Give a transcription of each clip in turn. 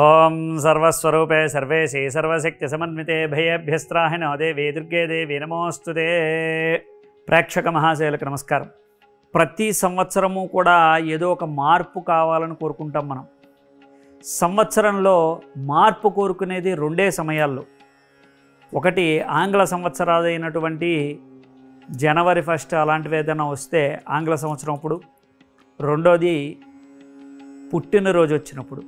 ఓం సర్వస్వరూపే సర్వేశే సర్వశక్తి సమన్వితే భయేభ్యస్త్రాహినో దేవి దుర్గే దేవి నమోస్తుతే. ప్రేక్షక మహాశయులకు నమస్కారం. ప్రతి సంవత్సరము కూడా ఏదో ఒక మార్పు కావాలని కోరుకుంటాం మనం. సంవత్సరంలో మార్పు కోరుకునేది రెండే సమయాల్లో. ఒకటి ఆంగ్ల సంవత్సరాలైనటువంటి జనవరి 1 అలాంటివి ఏదైనా వస్తే ఆంగ్ల సంవత్సరం అప్పుడు. రెండోది పుట్టినరోజు వచ్చినప్పుడు.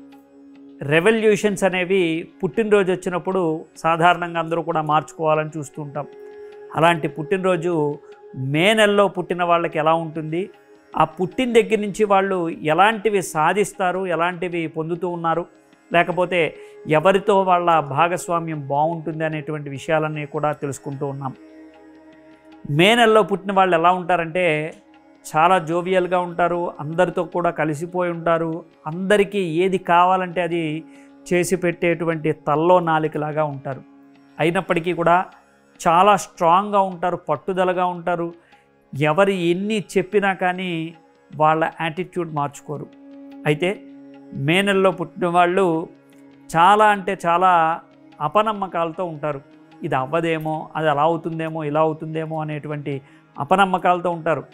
రెవల్యూషన్స్ అనేవి పుట్టినరోజు వచ్చినప్పుడు సాధారణంగా అందరూ కూడా మార్చుకోవాలని చూస్తూ ఉంటాం. అలాంటి పుట్టినరోజు మే నెలలో పుట్టిన వాళ్ళకి ఎలా ఉంటుంది, ఆ పుట్టిన దగ్గర నుంచి వాళ్ళు ఎలాంటివి సాధిస్తారు, ఎలాంటివి పొందుతూ ఉన్నారు, లేకపోతే ఎవరితో వాళ్ళ భాగస్వామ్యం బాగుంటుంది అనేటువంటి విషయాలన్నీ కూడా తెలుసుకుంటూ ఉన్నాం. మే నెలలో పుట్టిన వాళ్ళు ఎలా ఉంటారంటే చాలా జోవియల్గా ఉంటారు, అందరితో కూడా కలిసిపోయి ఉంటారు, అందరికీ ఏది కావాలంటే అది చేసి పెట్టేటువంటి తల్లో నాలికలాగా ఉంటారు. అయినప్పటికీ కూడా చాలా స్ట్రాంగ్గా ఉంటారు, పట్టుదలగా ఉంటారు. ఎవరు ఎన్ని చెప్పినా కానీ వాళ్ళ యాటిట్యూడ్ మార్చుకోరు. అయితే మే నెలలో పుట్టిన వాళ్ళు చాలా అంటే చాలా అపనమ్మకాలతో ఉంటారు. ఇది అవ్వదేమో, అది అలా అవుతుందేమో, ఇలా అవుతుందేమో అనేటువంటి అపనమ్మకాలతో ఉంటారు.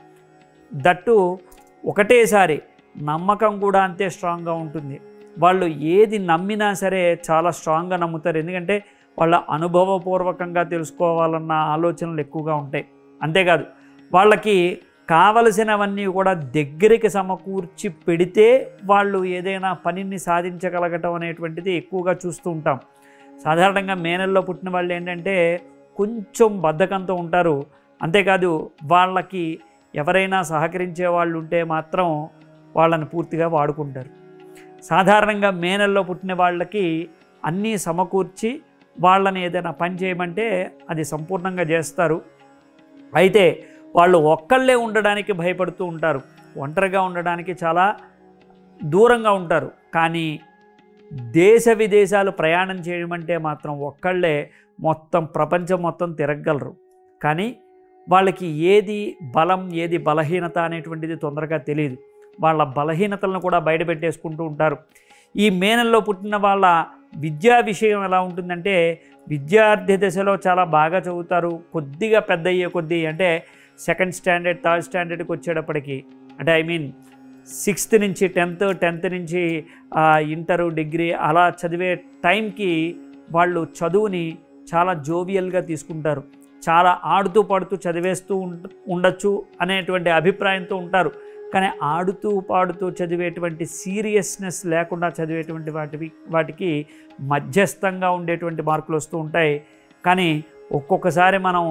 దట్టు ఒకటేసారి నమ్మకం కూడా అంతే స్ట్రాంగ్గా ఉంటుంది. వాళ్ళు ఏది నమ్మినా సరే చాలా స్ట్రాంగ్గా నమ్ముతారు. ఎందుకంటే వాళ్ళ అనుభవపూర్వకంగా తెలుసుకోవాలన్న ఆలోచనలు ఎక్కువగా ఉంటాయి. అంతేకాదు వాళ్ళకి కావలసినవన్నీ కూడా దగ్గరికి సమకూర్చి పెడితే వాళ్ళు ఏదైనా పనిని సాధించగలగటం అనేటువంటిది ఎక్కువగా చూస్తూ ఉంటాం. సాధారణంగా మే నెలలో పుట్టిన వాళ్ళు ఏంటంటే కొంచెం బద్ధకంతో ఉంటారు. అంతేకాదు వాళ్ళకి ఎవరైనా సహకరించే వాళ్ళు ఉంటే మాత్రం వాళ్ళని పూర్తిగా వాడుకుంటారు. సాధారణంగా మే నెలలో పుట్టిన వాళ్ళకి అన్నీ సమకూర్చి వాళ్ళని ఏదైనా పని చేయమంటే అది సంపూర్ణంగా చేస్తారు. అయితే వాళ్ళు ఒక్కళ్ళే ఉండడానికి భయపడుతూ ఉంటారు, ఒంటరిగా ఉండడానికి చాలా దూరంగా ఉంటారు. కానీ దేశ విదేశాలు ప్రయాణం చేయమంటే మాత్రం ఒక్కళ్ళే మొత్తం ప్రపంచం మొత్తం తిరగగలరు. కానీ వాళ్ళకి ఏది బలం ఏది బలహీనత అనేటువంటిది తొందరగా తెలియదు. వాళ్ళ బలహీనతలను కూడా బయట పెట్టేసుకుంటూ ఉంటారు. ఈ మే నెలలో పుట్టిన వాళ్ళ విద్యా విషయం ఎలా ఉంటుందంటే విద్యార్థి దశలో చాలా బాగా చదువుతారు. కొద్దిగా పెద్ద అయ్యే కొద్దీ అంటే 2nd స్టాండర్డ్ 3rd స్టాండర్డ్కి వచ్చేటప్పటికి, అంటే 6th నుంచి 10th నుంచి ఇంటరు డిగ్రీ అలా చదివే టైంకి వాళ్ళు చదువుని చాలా జోవియల్గా తీసుకుంటారు. చాలా ఆడుతూ పాడుతూ చదివేస్తూ ఉండొచ్చు అనేటువంటి అభిప్రాయంతో ఉంటారు. కానీ ఆడుతూ పాడుతూ చదివేటువంటి సీరియస్నెస్ లేకుండా చదివేటువంటి వాటికి మధ్యస్థంగా ఉండేటువంటి మార్కులు వస్తూ ఉంటాయి. కానీ ఒక్కొక్కసారి మనం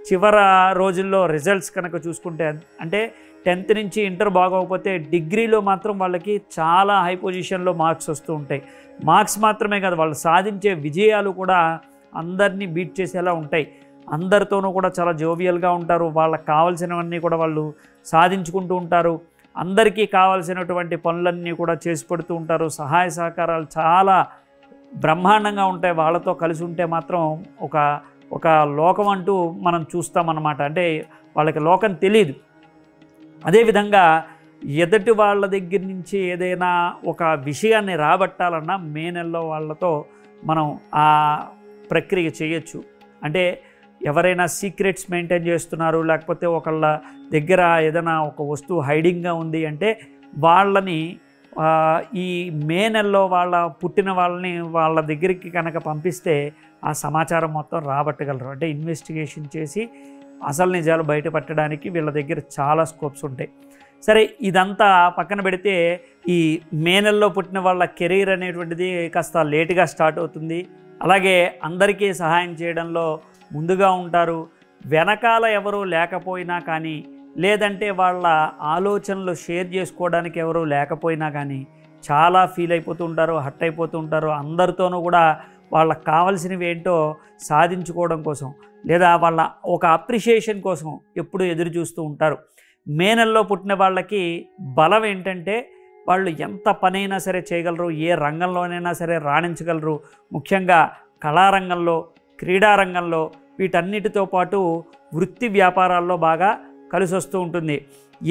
చివరి రోజుల్లో రిజల్ట్స్ కనుక చూసుకుంటే, అంటే 10th నుంచి ఇంటర్ బాగోకపోతే డిగ్రీలో మాత్రం వాళ్ళకి చాలా హై పొజిషన్లో మార్క్స్ వస్తూ ఉంటాయి. మార్క్స్ మాత్రమే కాదు, వాళ్ళు సాధించే విజయాలు కూడా అందరినీ బీట్ చేసేలా ఉంటాయి. అందరితోనూ కూడా చాలా జోవియల్గా ఉంటారు. వాళ్ళకి కావాల్సినవన్నీ కూడా వాళ్ళు సాధించుకుంటూ ఉంటారు. అందరికీ కావాల్సినటువంటి పనులన్నీ కూడా చేసి పెడుతూ ఉంటారు. సహాయ సహకారాలు చాలా బ్రహ్మాండంగా ఉంటాయి. వాళ్ళతో కలిసి ఉంటే మాత్రం ఒక లోకం అంటూ మనం చూస్తామన్నమాట. అంటే వాళ్ళకి లోకం తెలియదు. అదేవిధంగా ఎదుటి వాళ్ళ దగ్గర నుంచి ఏదైనా ఒక విషయాన్ని రాబట్టాలన్నా మే నెలలో వాళ్ళతో మనం ఆ ప్రక్రియ చేయొచ్చు. అంటే ఎవరైనా సీక్రెట్స్ మెయింటైన్ చేస్తున్నారు, లేకపోతే ఒకళ్ళ దగ్గర ఏదైనా ఒక వస్తువు హైడింగ్గా ఉంది అంటే వాళ్ళని ఈ మే నెలలో వాళ్ళ పుట్టిన వాళ్ళని వాళ్ళ దగ్గరికి కనుక పంపిస్తే ఆ సమాచారం మొత్తం రాబట్టగలరు. అంటే ఇన్వెస్టిగేషన్ చేసి అసలు నిజాలు బయటపట్టడానికి వీళ్ళ దగ్గర చాలా స్కోప్స్ ఉంటాయి. సరే, ఇదంతా పక్కన పెడితే ఈ మే నెలలో పుట్టిన వాళ్ళ కెరీర్ అనేటువంటిది కాస్త లేటుగా స్టార్ట్ అవుతుంది. అలాగే అందరికీ సహాయం చేయడంలో ముందుగా ఉంటారు. వెనకాల ఎవరూ లేకపోయినా కానీ, లేదంటే వాళ్ళ ఆలోచనలు షేర్ చేసుకోవడానికి ఎవరూ లేకపోయినా కానీ చాలా ఫీల్ అయిపోతూ ఉంటారు, హర్ట్ అయిపోతూ ఉంటారు. అందరితోనూ కూడా వాళ్ళకి కావాల్సినవి ఏంటో సాధించుకోవడం కోసం, లేదా వాళ్ళ ఒక అప్రిషియేషన్ కోసం ఎప్పుడూ ఎదురు చూస్తూ ఉంటారు. మే నెలలో పుట్టిన వాళ్ళకి బలం ఏంటంటే వాళ్ళు ఎంత పనైనా సరే చేయగలరు, ఏ రంగంలోనైనా సరే రాణించగలరు. ముఖ్యంగా కళారంగంలో, క్రీడారంగంలో, వీటన్నిటితో పాటు వృత్తి వ్యాపారాల్లో బాగా కలిసి వస్తూ ఉంటుంది.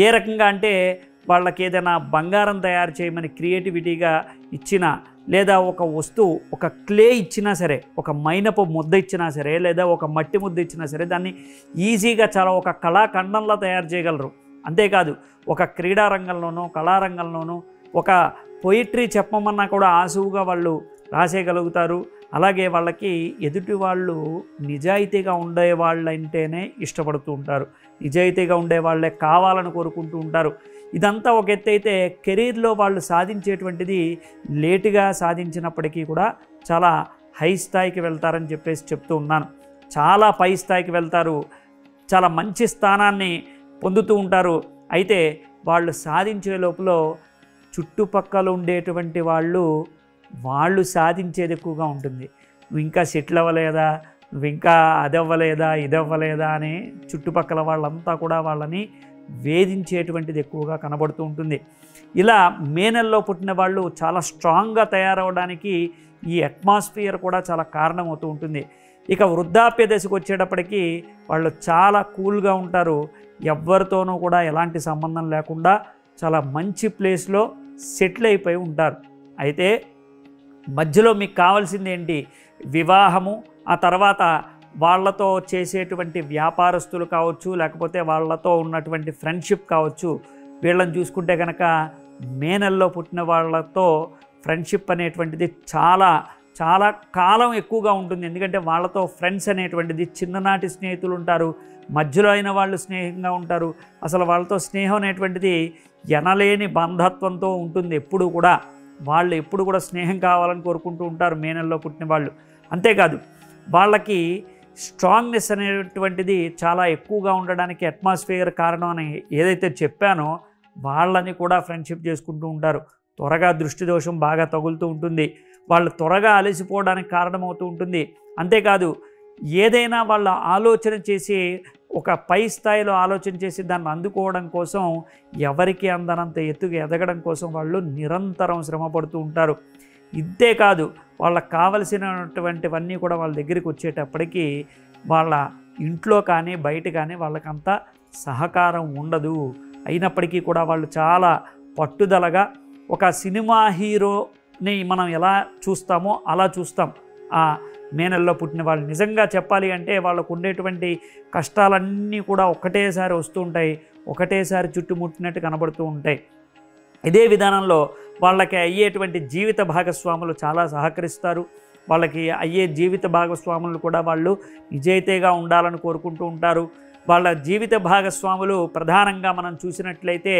ఏ రకంగా అంటే వాళ్ళకి ఏదైనా బంగారం తయారు చేయమని క్రియేటివిటీగా ఇచ్చిన, లేదా ఒక వస్తువు, ఒక క్లే ఇచ్చినా సరే, ఒక మైనపు ముద్ద ఇచ్చినా సరే, లేదా ఒక మట్టి ముద్ద ఇచ్చినా సరే, దాన్ని ఈజీగా చాలా ఒక కళాఖండంలా తయారు చేయగలరు. అంతేకాదు ఒక క్రీడా రంగంలోనూ, కళారంగంలోనూ ఒక పొయిట్రీ చెప్పమన్నా కూడా ఆసువుగా వాళ్ళు రాసేయగలుగుతారు. అలాగే వాళ్ళకి ఎదుటి వాళ్ళు నిజాయితీగా ఉండే వాళ్ళంటేనే ఇష్టపడుతూ ఉంటారు, నిజాయితీగా ఉండే వాళ్ళే కావాలని కోరుకుంటూ ఉంటారు. ఇదంతా ఒక ఎత్తు అయితే, కెరీర్లో వాళ్ళు సాధించేటువంటిది లేటుగా సాధించినప్పటికీ కూడా చాలా హై స్థాయికి వెళ్తారని చెప్పేసి చెప్తూ ఉన్నాను. చాలా పై స్థాయికి వెళ్తారు, చాలా మంచి స్థానాన్ని పొందుతూ ఉంటారు. అయితే వాళ్ళు సాధించే లోపల చుట్టుపక్కల ఉండేటువంటి వాళ్ళు సాధించేది ఎక్కువగా ఉంటుంది. నువ్వు ఇంకా సెటిల్ అవ్వలేదా, నువ్వు ఇంకా అది అవ్వలేదా, ఇది అవ్వలేదా అని చుట్టుపక్కల వాళ్ళంతా కూడా వాళ్ళని వేధించేటువంటిది ఎక్కువగా కనబడుతూ ఉంటుంది. ఇలా మే నెలలో పుట్టిన వాళ్ళు చాలా స్ట్రాంగ్గా తయారవడానికి ఈ అట్మాస్ఫియర్ కూడా చాలా కారణమవుతూ ఉంటుంది. ఇక వృద్ధాప్య దశకు వచ్చేటప్పటికి వాళ్ళు చాలా కూల్గా ఉంటారు, ఎవరితోనూ కూడా ఎలాంటి సంబంధం లేకుండా చాలా మంచి ప్లేస్లో సెటిల్ అయిపోయి ఉంటారు. అయితే మధ్యలో మీకు కావాల్సింది ఏంటి? వివాహము, ఆ తర్వాత వాళ్ళతో చేసేటువంటి వ్యాపారస్తులు కావచ్చు, లేకపోతే వాళ్ళతో ఉన్నటువంటి ఫ్రెండ్షిప్ కావచ్చు. వీళ్ళని చూసుకుంటే కనుక మే నెలలో పుట్టిన వాళ్ళతో ఫ్రెండ్షిప్ అనేటువంటిది చాలా చాలా కాలం ఎక్కువగా ఉంటుంది. ఎందుకంటే వాళ్ళతో ఫ్రెండ్స్ అనేటువంటిది చిన్ననాటి స్నేహితులు ఉంటారు, మధ్యలో అయిన వాళ్ళు స్నేహంగా ఉంటారు. అసలు వాళ్ళతో స్నేహం అనేటువంటిది ఎనలేని బంధత్వంతో ఉంటుంది. ఎప్పుడు కూడా వాళ్ళు ఎప్పుడు కూడా స్నేహం కావాలని కోరుకుంటూ ఉంటారు మే నెలలో పుట్టిన వాళ్ళు. అంతేకాదు వాళ్ళకి స్ట్రాంగ్నెస్ అనేటువంటిది చాలా ఎక్కువగా ఉండడానికి అట్మాస్ఫియర్ కారణం అని ఏదైతే చెప్పానో, వాళ్ళని కూడా ఫ్రెండ్షిప్ చేసుకుంటూ ఉంటారు. త్వరగా దృష్టి దోషం బాగా తగులుతూ ఉంటుంది, వాళ్ళు త్వరగా అలసిపోవడానికి కారణమవుతూ ఉంటుంది. అంతేకాదు ఏదైనా వాళ్ళ ఆలోచన చేసి ఒక పై స్థాయిలో ఆలోచన చేసి దాన్ని అందుకోవడం కోసం, ఎవరికి అందనంత ఎత్తుకు ఎదగడం కోసం వాళ్ళు నిరంతరం శ్రమపడుతూ ఉంటారు. ఇంతేకాదు వాళ్ళకు కావలసినటువంటివన్నీ కూడా వాళ్ళ దగ్గరికి వచ్చేటప్పటికి వాళ్ళ ఇంట్లో కానీ బయట కానీ వాళ్ళకంత సహకారం ఉండదు. అయినప్పటికీ కూడా వాళ్ళు చాలా పట్టుదలగా ఒక సినిమా హీరోని మనం ఎలా చూస్తామో అలా చూస్తాం ఆ మే నెలలో పుట్టిన వాళ్ళు. నిజంగా చెప్పాలి అంటే వాళ్ళకు ఉండేటువంటి కష్టాలన్నీ కూడా ఒకటేసారి వస్తూ ఉంటాయి, ఒకటేసారి చుట్టుముట్టినట్టు కనబడుతూ ఉంటాయి. ఇదే విధానంలో వాళ్ళకి అయ్యేటువంటి జీవిత భాగస్వాములు చాలా సహకరిస్తారు. వాళ్ళకి అయ్యే జీవిత భాగస్వాములు కూడా వాళ్ళు నిజాయితీగా ఉండాలని కోరుకుంటూ ఉంటారు. వాళ్ళ జీవిత భాగస్వాములు ప్రధానంగా మనం చూసినట్లయితే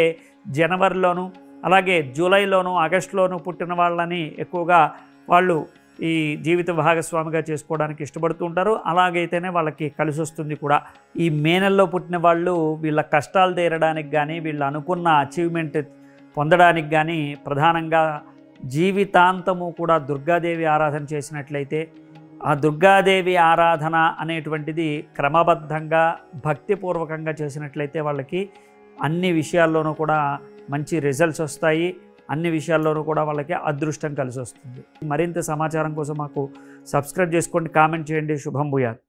జనవరిలోను, అలాగే జూలైలోను, ఆగస్టులోను పుట్టిన వాళ్ళని ఎక్కువగా వాళ్ళు ఈ జీవిత భాగస్వామిగా చేసుకోవడానికి ఇష్టపడుతూ ఉంటారు. అలాగైతేనే వాళ్ళకి కలిసి వస్తుంది కూడా. ఈ మే నెలలో పుట్టిన వాళ్ళు వీళ్ళ కష్టాలు తీరడానికి కానీ, వీళ్ళు అనుకున్న అచీవ్మెంట్ పొందడానికి కానీ ప్రధానంగా జీవితాంతము కూడా దుర్గాదేవి ఆరాధన చేసినట్లయితే, ఆ దుర్గాదేవి ఆరాధన అనేటువంటిది క్రమబద్ధంగా భక్తిపూర్వకంగా చేసినట్లయితే వాళ్ళకి అన్ని విషయాల్లోనూ కూడా మంచి రిజల్ట్స్ వస్తాయి. అన్ని విషయాల్లోనూ కూడా వాళ్ళకి అదృష్టం కలిసి వస్తుంది. మరింత సమాచారం కోసం మాకు సబ్స్క్రైబ్ చేసుకోండి, కామెంట్ చేయండి. శుభం భూయాత్.